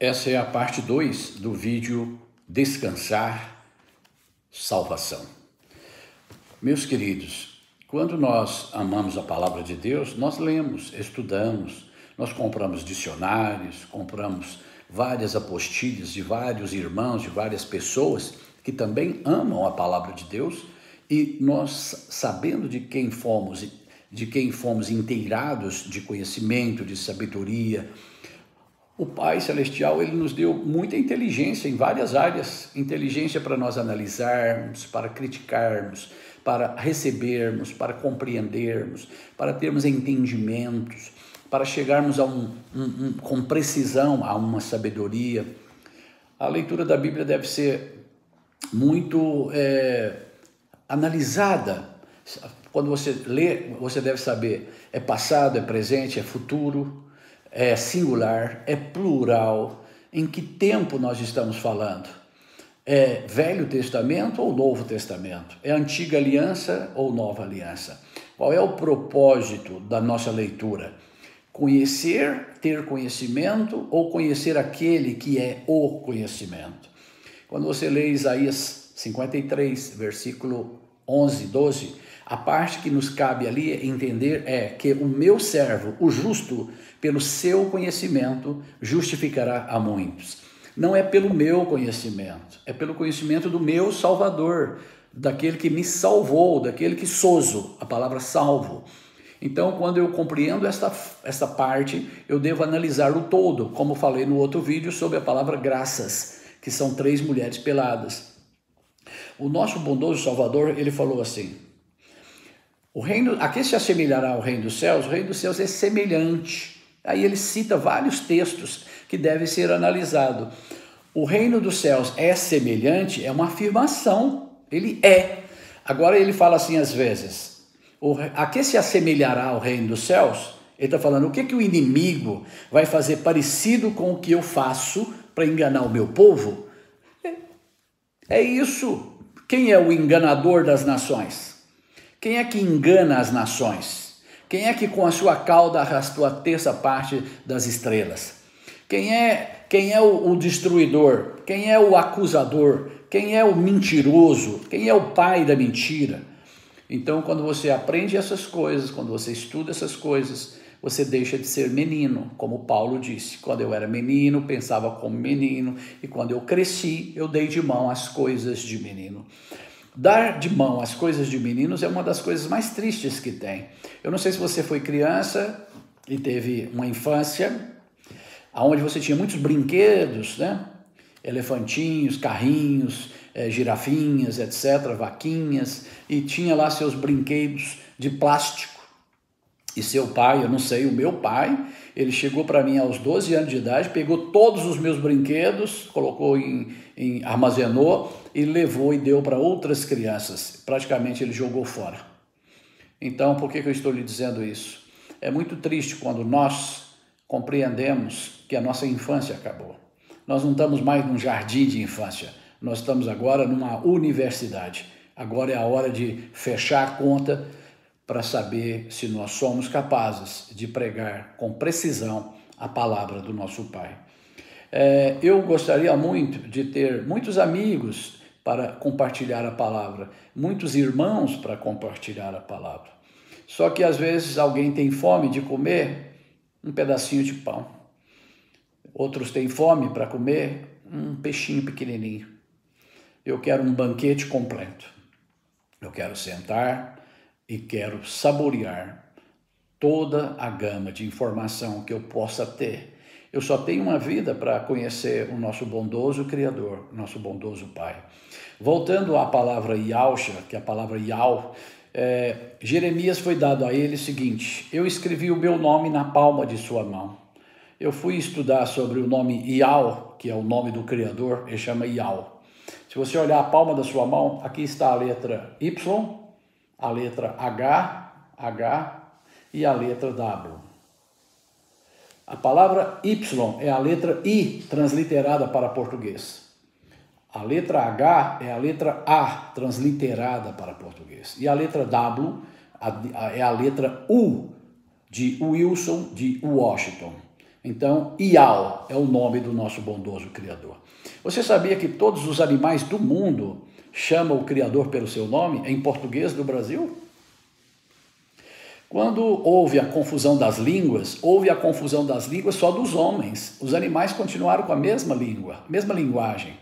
Essa é a parte 2 do vídeo Descansar, Salvação. Meus queridos, quando nós amamos a palavra de Deus, nós lemos, estudamos, nós compramos dicionários, compramos várias apostilhas de vários irmãos, de várias pessoas que também amam a palavra de Deus, e nós, sabendo de quem fomos inteirados de conhecimento, de sabedoria, o Pai Celestial, ele nos deu muita inteligência em várias áreas, inteligência para nós analisarmos, para criticarmos, para recebermos, para compreendermos, para termos entendimentos, para chegarmos com precisão a uma sabedoria. A leitura da Bíblia deve ser muito analisada. Quando você lê, você deve saber, é passado, é presente, é futuro, é singular, é plural. Em que tempo nós estamos falando? É Velho Testamento ou Novo Testamento? É Antiga Aliança ou Nova Aliança? Qual é o propósito da nossa leitura? Conhecer, ter conhecimento ou conhecer aquele que é o conhecimento? Quando você lê Isaías 53, versículo 11, 12, a parte que nos cabe ali entender é que o meu servo, o justo, pelo seu conhecimento, justificará a muitos. Não é pelo meu conhecimento, é pelo conhecimento do meu Salvador, daquele que me salvou, daquele que sozo, a palavra salvo. Então, quando eu compreendo esta parte, eu devo analisar o todo, como falei no outro vídeo sobre a palavra graças, que são 3 mulheres peladas. O nosso bondoso Salvador, ele falou assim: o reino, a que se assemelhará ao reino dos céus? O reino dos céus é semelhante. Aí ele cita vários textos que devem ser analisados. O reino dos céus é semelhante, é uma afirmação, ele é. Agora ele fala assim às vezes, a que se assemelhará ao reino dos céus? Ele está falando, o que o inimigo vai fazer parecido com o que eu faço para enganar o meu povo? É isso. Quem é o enganador das nações? Quem é que engana as nações? Quem é que com a sua cauda arrastou a terça parte das estrelas? Quem é o destruidor? Quem é o acusador? Quem é o mentiroso? Quem é o pai da mentira? Então, quando você aprende essas coisas, quando você estuda essas coisas, você deixa de ser menino, como Paulo disse. Quando eu era menino, pensava como menino, e quando eu cresci, eu dei de mão às coisas de menino. Dar de mão às coisas de meninos é uma das coisas mais tristes que tem. Eu não sei se você foi criança e teve uma infância onde você tinha muitos brinquedos, né? Elefantinhos, carrinhos, girafinhas, etc., vaquinhas, e tinha lá seus brinquedos de plástico. E seu pai, eu não sei, o meu pai, ele chegou para mim aos 12 anos de idade, pegou todos os meus brinquedos, colocou armazenou e levou e deu para outras crianças. Praticamente ele jogou fora. Então, por que eu estou lhe dizendo isso? É muito triste quando nós compreendemos que a nossa infância acabou. Nós não estamos mais num jardim de infância, nós estamos agora numa universidade. Agora é a hora de fechar a conta para saber se nós somos capazes de pregar com precisão a palavra do nosso Pai. Eu gostaria muito de ter muitos amigos para compartilhar a palavra, muitos irmãos para compartilhar a palavra. Só que às vezes alguém tem fome de comer um pedacinho de pão. Outros têm fome para comer um peixinho pequenininho. Eu quero um banquete completo. Eu quero sentar e quero saborear toda a gama de informação que eu possa ter. Eu só tenho uma vida para conhecer o nosso bondoso Criador, o nosso bondoso Pai. Voltando à palavra Yahusha, que é a palavra Yah, Jeremias foi dado a ele o seguinte: eu escrevi o meu nome na palma de sua mão. Eu fui estudar sobre o nome Yah, que é o nome do Criador, ele chama Yah. Se você olhar a palma da sua mão, aqui está a letra Y, a letra H e a letra W. A palavra Y é a letra I transliterada para português. A letra H é a letra A transliterada para português. E a letra W é a letra U de Wilson, de Washington. Então, Ial é o nome do nosso bondoso Criador. Você sabia que todos os animais do mundo chamam o Criador pelo seu nome, em português do Brasil? Quando houve a confusão das línguas, houve a confusão das línguas só dos homens. Os animais continuaram com a mesma língua, mesma linguagem.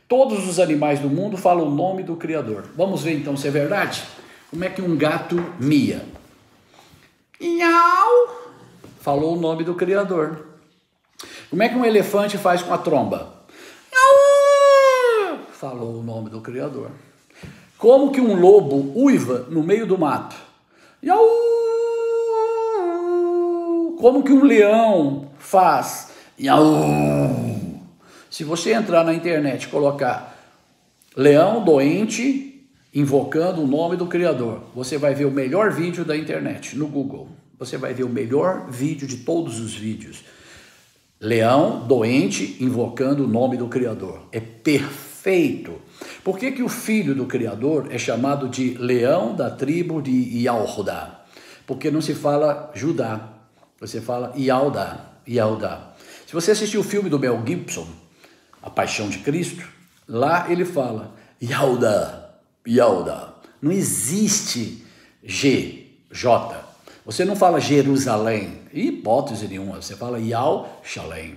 Todos os animais do mundo falam o nome do Criador. Vamos ver então se é verdade? Como é que um gato mia? Iau! Falou o nome do Criador. Como é que um elefante faz com a tromba? Iau! Falou o nome do Criador. Como que um lobo uiva no meio do mato? Iau! Como que um leão faz? Iau! Se você entrar na internet e colocar leão doente invocando o nome do Criador, você vai ver o melhor vídeo da internet no Google. Você vai ver o melhor vídeo de todos os vídeos. Leão doente invocando o nome do Criador. É perfeito. Por que que o filho do Criador é chamado de leão da tribo de Ialda? Porque não se fala Judá, você fala Ialda. Se você assistir o filme do Mel Gibson, A Paixão de Cristo, lá ele fala Ialda. Não existe J. Você não fala Jerusalém, hipótese nenhuma, você fala Yal-Shalem.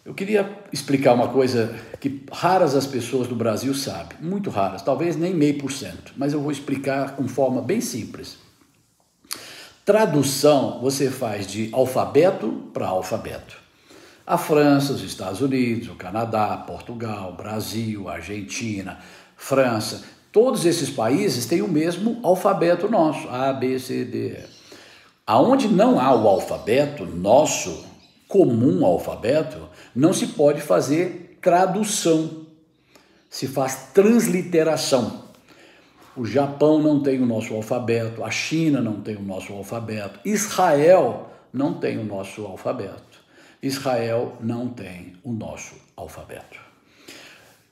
Eu queria explicar uma coisa que raras as pessoas do Brasil sabem, muito raras, talvez nem 0,5%, mas eu vou explicar com forma bem simples. Tradução você faz de alfabeto para alfabeto. A França, os Estados Unidos, o Canadá, Portugal, Brasil, Argentina, França, todos esses países têm o mesmo alfabeto nosso, A, B, C, D, E. Aonde não há o alfabeto nosso, comum alfabeto, não se pode fazer tradução, se faz transliteração. O Japão não tem o nosso alfabeto, a China não tem o nosso alfabeto, Israel não tem o nosso alfabeto. Israel não tem o nosso alfabeto.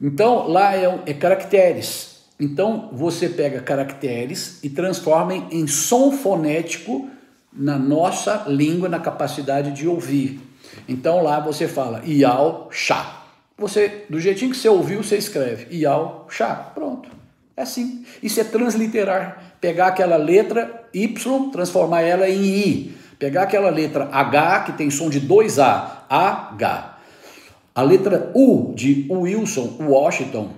Então, lá é caracteres. Então, você pega caracteres e transforma em som fonético na nossa língua, na capacidade de ouvir. Então, lá você fala Iau, Chá. Você, do jeitinho que você ouviu, você escreve Iau, Chá. Pronto. É assim. Isso é transliterar. Pegar aquela letra Y, transformar ela em I. Pegar aquela letra H, que tem som de 2A, H. A letra U, de Wilson, Washington,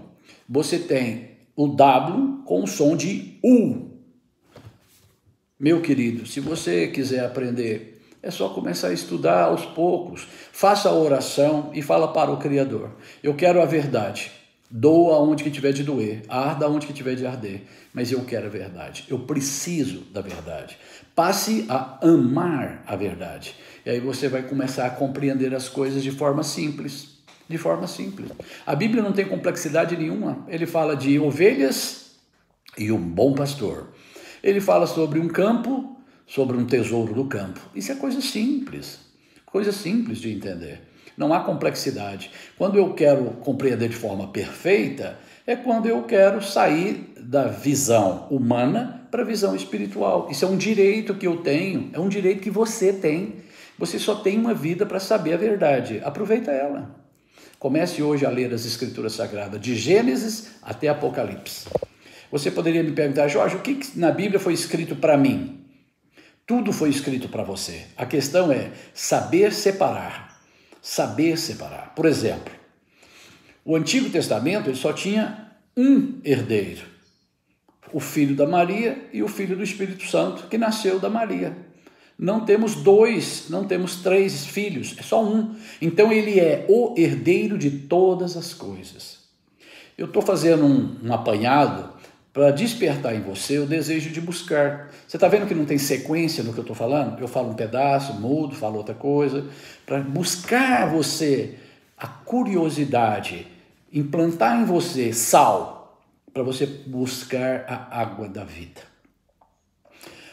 você tem o W com o som de U. Meu querido, se você quiser aprender, é só começar a estudar aos poucos. Faça a oração e fala para o Criador. Eu quero a verdade. Doa onde que tiver de doer, arda onde que tiver de arder, mas eu quero a verdade, eu preciso da verdade. Passe a amar a verdade, e aí você vai começar a compreender as coisas de forma simples, A Bíblia não tem complexidade nenhuma, ele fala de ovelhas e um bom pastor, ele fala sobre um campo, sobre um tesouro do campo, isso é coisa simples de entender. Não há complexidade. Quando eu quero compreender de forma perfeita, é quando eu quero sair da visão humana para a visão espiritual. Isso é um direito que eu tenho, é um direito que você tem. Você só tem uma vida para saber a verdade. Aproveita ela. Comece hoje a ler as Escrituras Sagradas, de Gênesis até Apocalipse. Você poderia me perguntar, Jorge, o que na Bíblia foi escrito para mim? Tudo foi escrito para você. A questão é saber separar. Por exemplo, o Antigo Testamento ele só tinha um herdeiro, o filho da Maria e o filho do Espírito Santo, que nasceu da Maria. Não temos dois, não temos três filhos, é só um. Então ele é o herdeiro de todas as coisas. Eu estou fazendo um apanhado para despertar em você o desejo de buscar. Você está vendo que não tem sequência no que eu estou falando? Eu falo um pedaço, mudo, falo outra coisa, para buscar você a curiosidade, implantar em você sal, para você buscar a água da vida.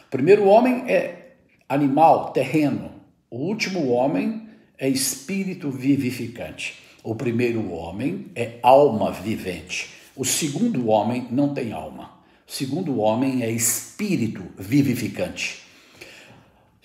O primeiro homem é animal, terreno. O último homem é espírito vivificante. O primeiro homem é alma vivente. O segundo homem não tem alma. O segundo homem é espírito vivificante.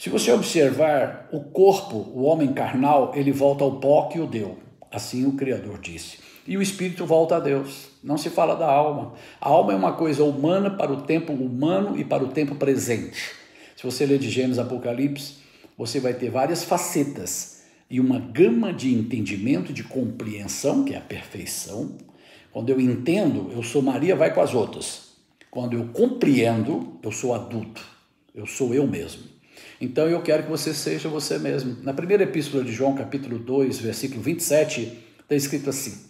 Se você observar o corpo, o homem carnal, ele volta ao pó que o deu. Assim o Criador disse. E o espírito volta a Deus. Não se fala da alma. A alma é uma coisa humana para o tempo humano e para o tempo presente. Se você ler de Gênesis, Apocalipse, você vai ter várias facetas e uma gama de entendimento, de compreensão, que é a perfeição. Quando eu entendo, eu sou Maria, vai com as outras. Quando eu compreendo, eu sou adulto. Eu sou eu mesmo. Então eu quero que você seja você mesmo. Na primeira epístola de João, capítulo 2, versículo 27, está escrito assim: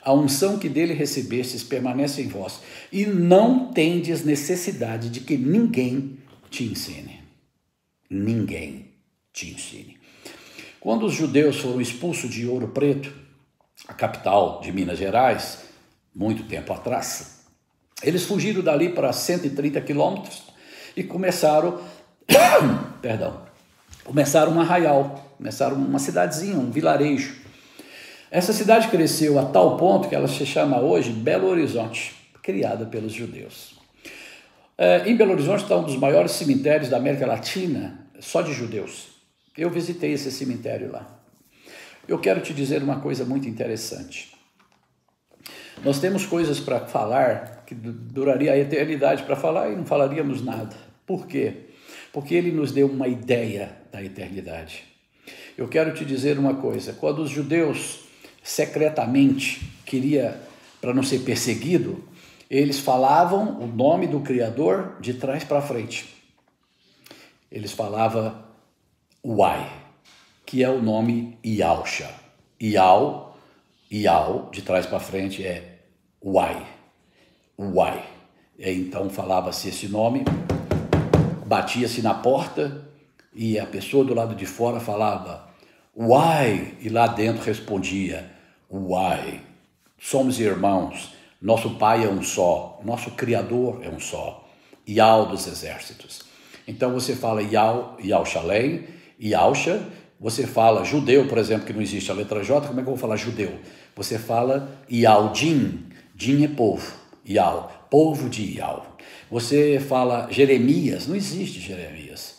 a unção que dele recebestes permanece em vós, e não tendes necessidade de que ninguém te ensine. Ninguém te ensine. Quando os judeus foram expulsos de Ouro Preto, a capital de Minas Gerais, muito tempo atrás, eles fugiram dali para 130 quilômetros e começaram um arraial, começaram uma cidadezinha, um vilarejo. Essa cidade cresceu a tal ponto que ela se chama hoje Belo Horizonte, criada pelos judeus. Em Belo Horizonte está um dos maiores cemitérios da América Latina, só de judeus. Eu visitei esse cemitério lá. Eu quero te dizer uma coisa muito interessante. Nós temos coisas para falar que duraria a eternidade para falar e não falaríamos nada. Por quê? Porque ele nos deu uma ideia da eternidade. Eu quero te dizer uma coisa. Quando os judeus secretamente queriam, para não ser perseguido, eles falavam o nome do Criador de trás para frente. Eles falavam Uai, que é o nome Iauxa. Iau, de trás para frente é Uai. Uai. Então falava-se esse nome, batia-se na porta e a pessoa do lado de fora falava Uai, e lá dentro respondia Uai, somos irmãos, nosso Pai é um só, nosso Criador é um só, Iau dos exércitos. Então você fala Iauxalém, Iauxa, você fala judeu, por exemplo, que não existe a letra J, como é que eu vou falar judeu? Você fala Iaudim, Din é povo, Iau, povo de Iau. Você fala Jeremias, não existe Jeremias,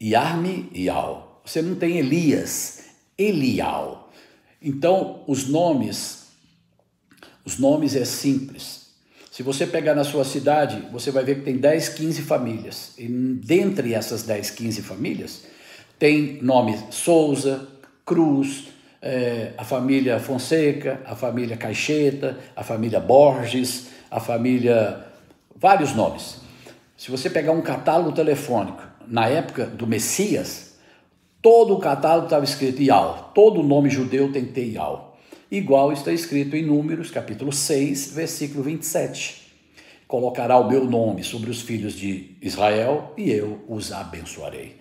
Iarme, Iau. Você não tem Elias, Eliau. Então, os nomes é simples. Se você pegar na sua cidade, você vai ver que tem 10, 15 famílias. E dentre essas 10, 15 famílias, tem nome Souza, Cruz, a família Fonseca, a família Caixeta, a família Borges, a família... vários nomes. Se você pegar um catálogo telefônico, na época do Messias, todo o catálogo estava escrito Iau. Todo nome judeu tem que ter Iau. Igual está escrito em Números, capítulo 6, versículo 27. Colocará o meu nome sobre os filhos de Israel e eu os abençoarei.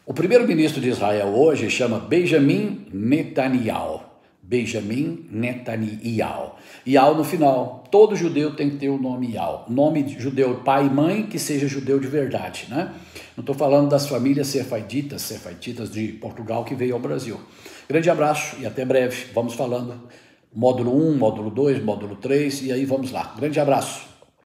O primeiro-ministro de Israel hoje chama Benjamin Netanyahu. Benjamin Netanyahu. Yahu no final. Todo judeu tem que ter o nome Yahu. Nome de judeu pai e mãe que seja judeu de verdade, né? Não estou falando das famílias cefaiditas de Portugal que veio ao Brasil. Grande abraço e até breve. Vamos falando módulo 1, módulo 2, módulo 3 e aí vamos lá. Grande abraço.